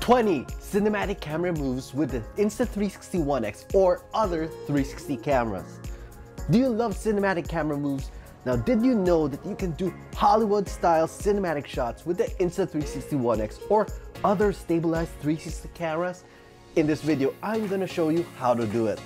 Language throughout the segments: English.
20 cinematic camera moves with the Insta360 One X or other 360 cameras. Do you love cinematic camera moves? Now, did you know that you can do Hollywood-style cinematic shots with the Insta360 One X or other stabilized 360 cameras? In this video, I'm gonna show you how to do it.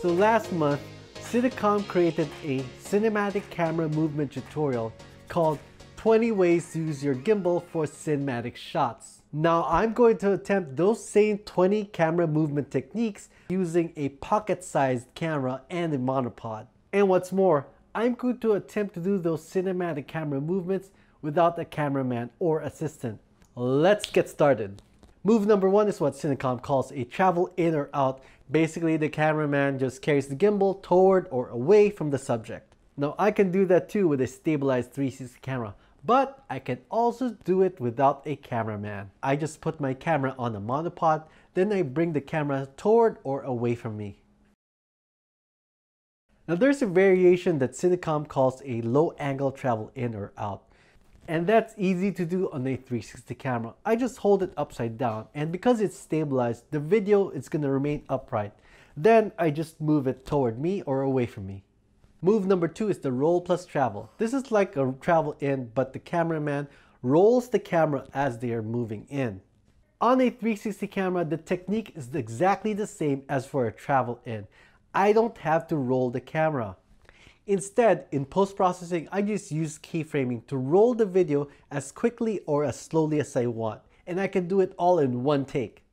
So last month, Cinecom created a cinematic camera movement tutorial called 20 ways to use your gimbal for cinematic shots. Now I'm going to attempt those same 20 camera movement techniques using a pocket-sized camera and a monopod. And what's more, I'm going to attempt to do those cinematic camera movements without a cameraman or assistant. Let's get started. Move number one is what Cinecom calls a travel in or out. Basically, the cameraman just carries the gimbal toward or away from the subject. Now I can do that too with a stabilized 360 camera, but I can also do it without a cameraman. I just put my camera on a monopod, then I bring the camera toward or away from me. Now there's a variation that Cinecom calls a low angle travel in or out. And that's easy to do on a 360 camera. I just hold it upside down, and because it's stabilized, the video is going to remain upright. Then I just move it toward me or away from me. Move number two is the roll plus travel. This is like a travel in, but the cameraman rolls the camera as they are moving in. On a 360 camera, the technique is exactly the same as for a travel in. I don't have to roll the camera. Instead, in post-processing, I just use keyframing to roll the video as quickly or as slowly as I want, and I can do it all in one take.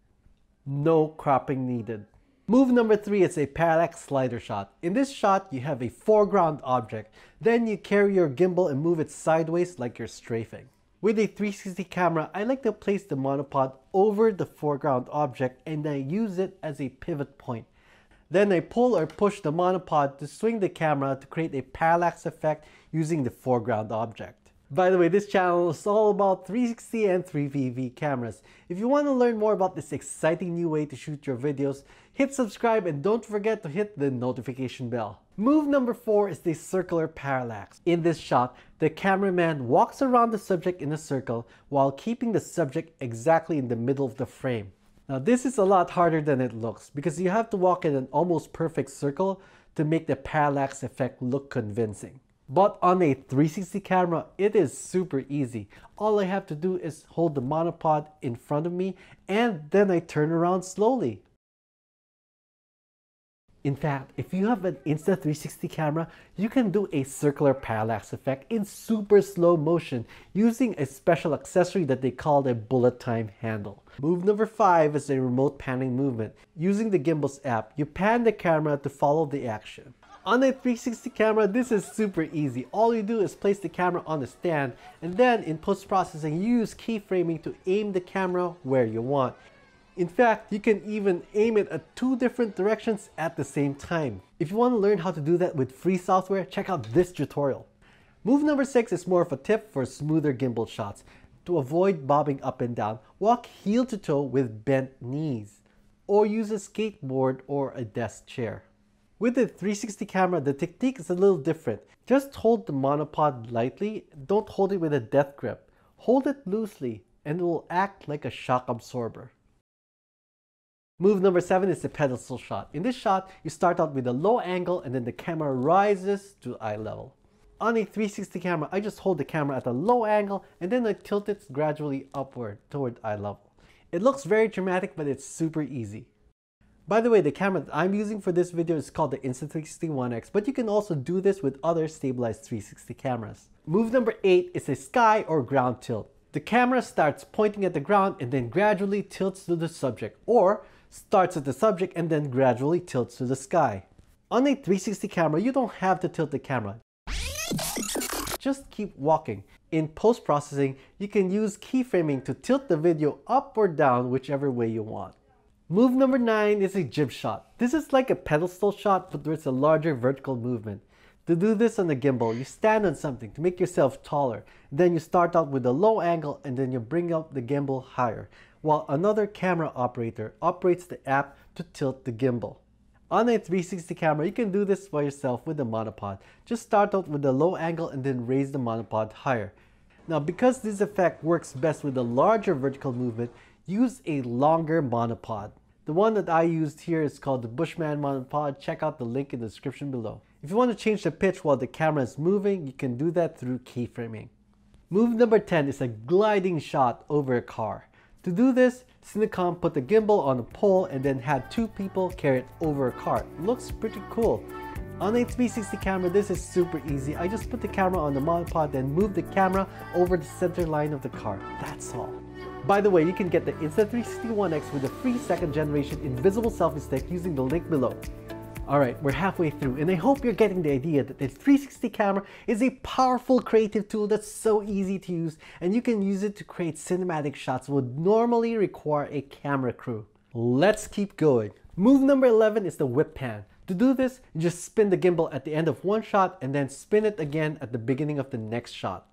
No cropping needed. Move number three is a parallax slider shot. In this shot, you have a foreground object. Then you carry your gimbal and move it sideways like you're strafing. With a 360 camera, I like to place the monopod over the foreground object and I use it as a pivot point. Then I pull or push the monopod to swing the camera to create a parallax effect using the foreground object. By the way, this channel is all about 360 and 3VV cameras. If you want to learn more about this exciting new way to shoot your videos, hit subscribe and don't forget to hit the notification bell. Move number four is the circular parallax. In this shot, the cameraman walks around the subject in a circle while keeping the subject exactly in the middle of the frame. Now this is a lot harder than it looks because you have to walk in an almost perfect circle to make the parallax effect look convincing. But on a 360 camera, it is super easy. All I have to do is hold the monopod in front of me and then I turn around slowly. In fact, if you have an Insta360 camera, you can do a circular parallax effect in super slow motion using a special accessory that they call a bullet time handle. Move number five is a remote panning movement. Using the Gimbal's app, you pan the camera to follow the action. On a 360 camera, this is super easy. All you do is place the camera on the stand, and then in post-processing, you use keyframing to aim the camera where you want. In fact, you can even aim it at two different directions at the same time. If you want to learn how to do that with free software, check out this tutorial. Move number six is more of a tip for smoother gimbal shots. To avoid bobbing up and down, walk heel to toe with bent knees, or use a skateboard or a desk chair. With the 360 camera, the technique is a little different. Just hold the monopod lightly, don't hold it with a death grip. Hold it loosely and it will act like a shock absorber. Move number seven is the pedestal shot. In this shot, you start out with a low angle and then the camera rises to eye level. On a 360 camera, I just hold the camera at a low angle and then I tilt it gradually upward toward eye level. It looks very dramatic, but it's super easy. By the way, the camera that I'm using for this video is called the Insta360 One X, but you can also do this with other stabilized 360 cameras. Move number eight is a sky or ground tilt. The camera starts pointing at the ground and then gradually tilts to the subject, or starts at the subject and then gradually tilts to the sky. On a 360 camera, you don't have to tilt the camera. Just keep walking. In post-processing, you can use keyframing to tilt the video up or down whichever way you want. Move number nine is a jib shot. This is like a pedestal shot, but with a larger vertical movement. To do this on the gimbal, you stand on something to make yourself taller. Then you start out with a low angle and then you bring up the gimbal higher, while another camera operator operates the app to tilt the gimbal. On a 360 camera, you can do this by yourself with a monopod. Just start out with a low angle and then raise the monopod higher. Now, because this effect works best with a larger vertical movement, use a longer monopod. The one that I used here is called the Bushman monopod. Check out the link in the description below. If you want to change the pitch while the camera is moving, you can do that through keyframing. Move number 10 is a gliding shot over a car. To do this, Cinecom put the gimbal on a pole and then had two people carry it over a car. Looks pretty cool. On a 360 camera, this is super easy. I just put the camera on the monopod, then move the camera over the center line of the car. That's all. By the way, you can get the Insta360 One X with a free second generation invisible selfie stick using the link below. Alright, we're halfway through, and I hope you're getting the idea that the 360 camera is a powerful creative tool that's so easy to use, and you can use it to create cinematic shots that would normally require a camera crew. Let's keep going. Move number 11 is the whip pan. To do this, you just spin the gimbal at the end of one shot and then spin it again at the beginning of the next shot.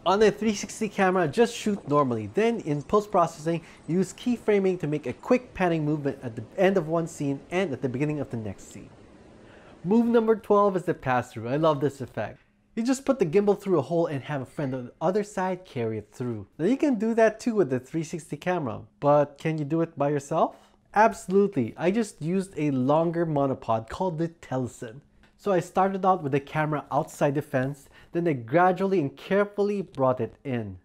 On a 360 camera, just shoot normally. Then in post-processing, use keyframing to make a quick panning movement at the end of one scene and at the beginning of the next scene. Move number 12 is the pass-through. I love this effect. You just put the gimbal through a hole and have a friend on the other side carry it through. Now you can do that too with the 360 camera, but can you do it by yourself? Absolutely. I just used a longer monopod called the Telson. So I started out with the camera outside the fence, then I gradually and carefully brought it in.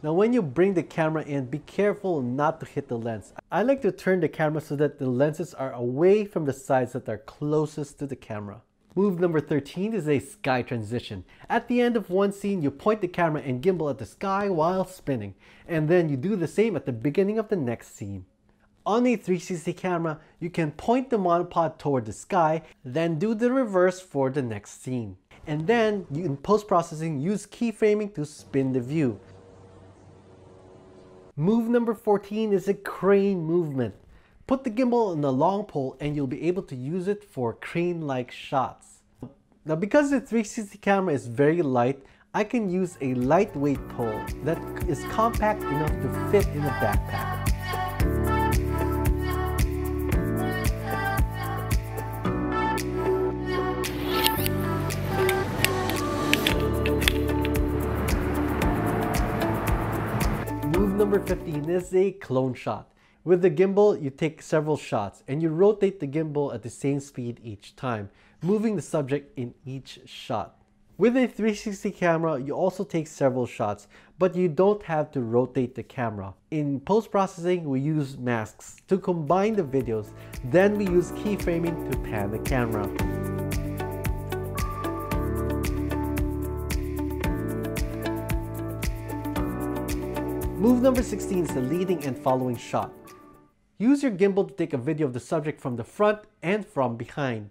Now when you bring the camera in, be careful not to hit the lens. I like to turn the camera so that the lenses are away from the sides that are closest to the camera. Move number 13 is a sky transition. At the end of one scene, you point the camera and gimbal at the sky while spinning, and then you do the same at the beginning of the next scene. On a 360 camera, you can point the monopod toward the sky, then do the reverse for the next scene. And then, in post-processing, use keyframing to spin the view. Move number 14 is a crane movement. Put the gimbal on a long pole and you'll be able to use it for crane-like shots. Now because the 360 camera is very light, I can use a lightweight pole that is compact enough to fit in a backpack. Move number 15 is a clone shot. With the gimbal, you take several shots and you rotate the gimbal at the same speed each time, moving the subject in each shot. With a 360 camera, you also take several shots, but you don't have to rotate the camera. In post-processing, we use masks to combine the videos, then we use keyframing to pan the camera. Move number 16 is the leading and following shot. Use your gimbal to take a video of the subject from the front and from behind.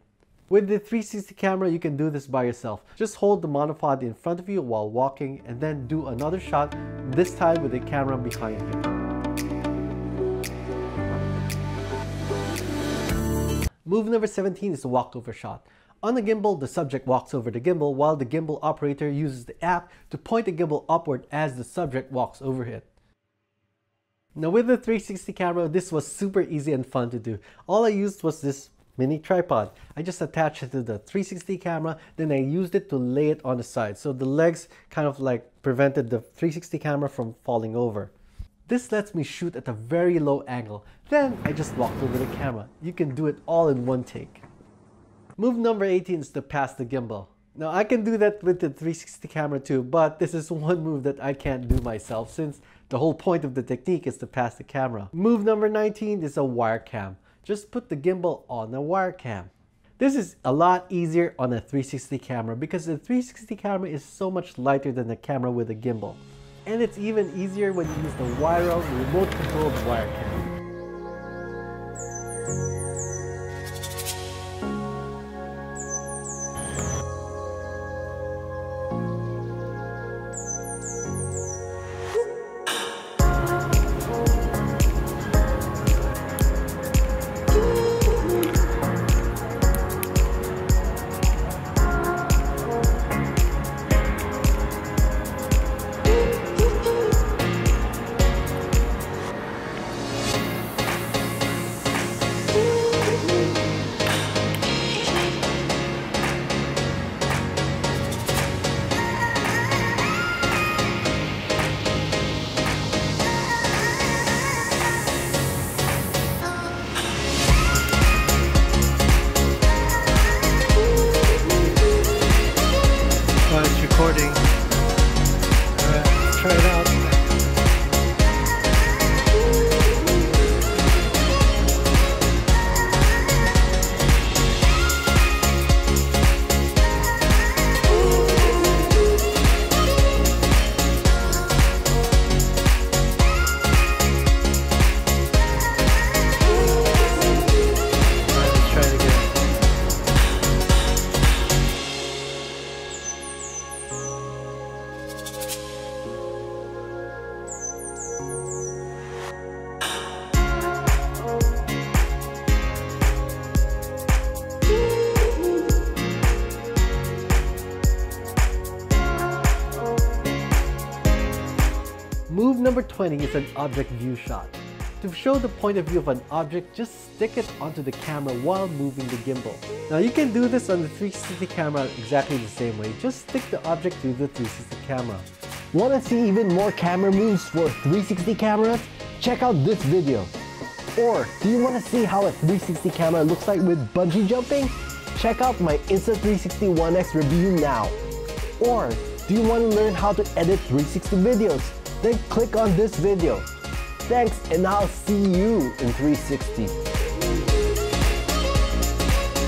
With the 360 camera, you can do this by yourself. Just hold the monopod in front of you while walking and then do another shot, this time with the camera behind you. Move number 17 is the walkover shot. On the gimbal, the subject walks over the gimbal while the gimbal operator uses the app to point the gimbal upward as the subject walks over it. Now with the 360 camera, this was super easy and fun to do. All I used was this mini tripod. I just attached it to the 360 camera, then I used it to lay it on the side. So the legs kind of like prevented the 360 camera from falling over. This lets me shoot at a very low angle. Then I just walked over the camera. You can do it all in one take. Move number 18 is to pass the gimbal. Now I can do that with the 360 camera too, but this is one move that I can't do myself since the whole point of the technique is to pass the camera. Move number 19 is a wire cam. Just put the gimbal on a wire cam. This is a lot easier on a 360 camera because the 360 camera is so much lighter than the camera with a gimbal. And it's even easier when you use the wire-wound remote controlled wire cam. Move number 20 is an object view shot. To show the point of view of an object, just stick it onto the camera while moving the gimbal. Now you can do this on the 360 camera exactly the same way. Just stick the object to the 360 camera. Want to see even more camera moves for 360 cameras? Check out this video. Or do you want to see how a 360 camera looks like with bungee jumping? Check out my Insta360 One X review now. Or do you want to learn how to edit 360 videos? Then click on this video. Thanks, and I'll see you in 360.